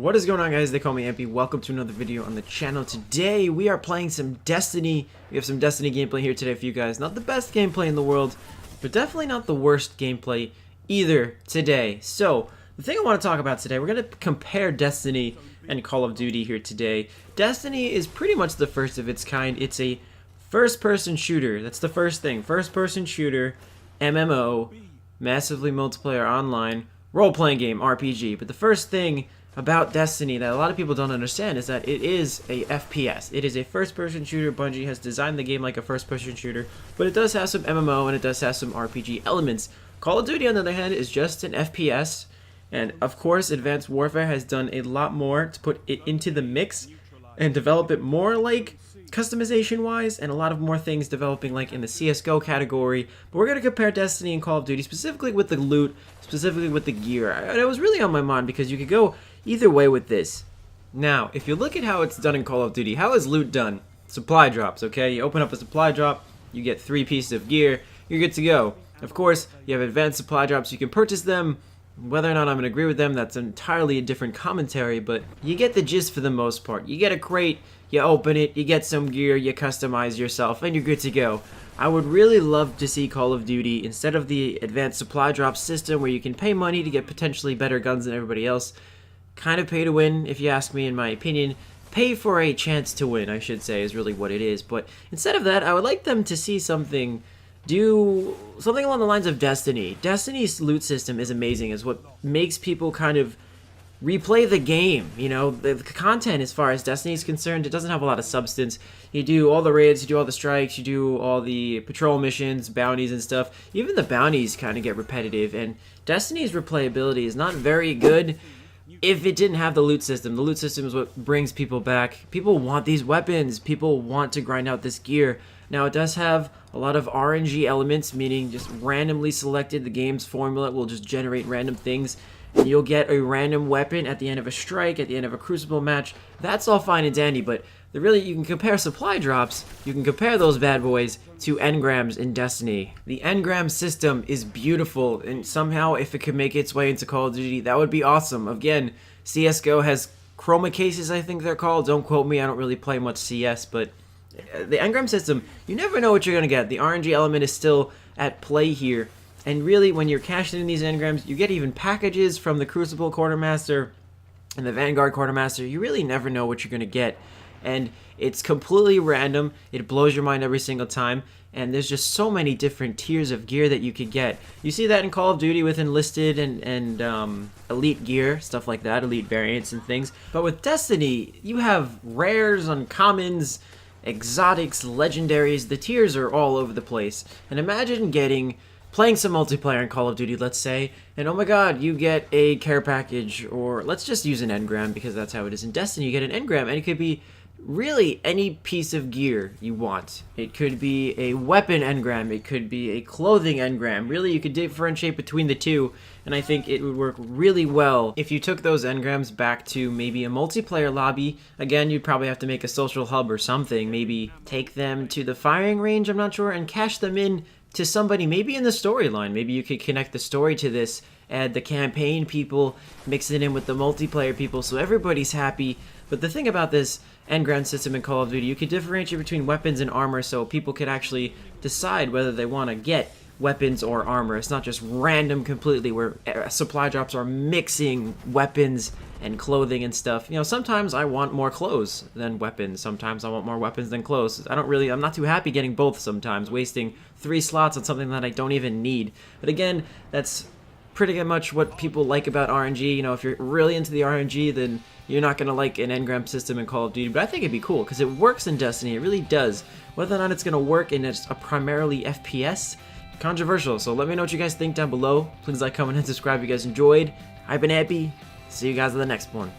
What is going on, guys? They call me Ampy. Welcome to another video on the channel. Today we are playing some Destiny. We have some Destiny gameplay here today for you guys. Not the best gameplay in the world, but definitely not the worst gameplay either today. So the thing I want to talk about today, we're going to compare Destiny and Call of Duty here today. Destiny is pretty much the first of its kind. It's a first-person shooter. That's the first thing. First-person shooter, MMO, massively multiplayer online, role-playing game, RPG. But the first thing about Destiny that a lot of people don't understand is that it is a FPS. It is a first-person shooter. Bungie has designed the game like a first-person shooter, but it does have some MMO and it does have some RPG elements. Call of Duty, on the other hand, is just an FPS, and of course Advanced Warfare has done a lot more to put it into the mix and develop it more like customization-wise, and a lot of more things developing like in the CSGO category. But we're going to compare Destiny and Call of Duty, specifically with the loot, specifically with the gear. And it was really on my mind because you could go either way with this. Now, if you look at how it's done in Call of Duty, how is loot done? Supply drops, okay? You open up a supply drop, you get 3 pieces of gear, you're good to go. Of course, you have advanced supply drops, you can purchase them. Whether or not I'm going to agree with them, that's entirely a different commentary, but you get the gist for the most part. You get a crate, you open it, you get some gear, you customize yourself, and you're good to go. I would really love to see Call of Duty, instead of the advanced supply drop system where you can pay money to get potentially better guns than everybody else, kind of pay to win, if you ask me, in my opinion. Pay for a chance to win, I should say, is really what it is. But instead of that, I would like them to see something, do something along the lines of Destiny. Destiny's loot system is amazing. It's what makes people kind of replay the game. You know, the content, as far as Destiny is concerned, it doesn't have a lot of substance. You do all the raids, you do all the strikes, you do all the patrol missions, bounties and stuff. Even the bounties kind of get repetitive, and Destiny's replayability is not very good if it didn't have the loot system. The loot system is what brings people back. People want these weapons. People want to grind out this gear. Now, it does have a lot of RNG elements, meaning just randomly selected. The game's formula will just generate random things, and you'll get a random weapon at the end of a strike, at the end of a Crucible match. That's all fine and dandy, but you can compare supply drops, you can compare those bad boys to engrams in Destiny. The engram system is beautiful, and somehow if it could make its way into Call of Duty, that would be awesome. Again, CSGO has chroma cases, I think they're called. Don't quote me, I don't really play much CS, but the engram system, you never know what you're going to get. The RNG element is still at play here, and really when you're cashing in these engrams, you get even packages from the Crucible Quartermaster and the Vanguard Quartermaster. You really never know what you're going to get, and it's completely random. It blows your mind every single time, and there's just so many different tiers of gear that you could get. You see that in Call of Duty with enlisted and elite gear, stuff like that, elite variants and things. But with Destiny, you have rares, uncommons, exotics, legendaries. The tiers are all over the place. And imagine playing some multiplayer in Call of Duty, let's say, and oh my god, you get a care package, or let's just use an engram because that's how it is in Destiny. You get an engram, and it could be really any piece of gear you want. It could be a weapon engram, it could be a clothing engram. Really, you could differentiate between the two, and I think it would work really well if you took those engrams back to maybe a multiplayer lobby. Again, you'd probably have to make a social hub or something, maybe take them to the firing range, I'm not sure, and cash them in to somebody, maybe in the storyline. Maybe you could connect the story to this, add the campaign people, mix it in with the multiplayer people, so everybody's happy. But the thing about this engram system in Call of Duty, you could differentiate between weapons and armor, so people could actually decide whether they want to get weapons or armor. It's not just random completely, where supply drops are mixing weapons and clothing and stuff. You know, sometimes I want more clothes than weapons. Sometimes I want more weapons than clothes. I'm not too happy getting both sometimes, wasting 3 slots on something that I don't even need. But again, that's pretty much what people like about RNG. You know, if you're really into the RNG, then you're not going to like an engram system in Call of Duty. But I think it'd be cool because it works in Destiny. It really does. Whether or not it's going to work in a primarily FPS, controversial. So let me know what you guys think down below. Please like, comment, and subscribe if you guys enjoyed. I've been happy. See you guys in the next one.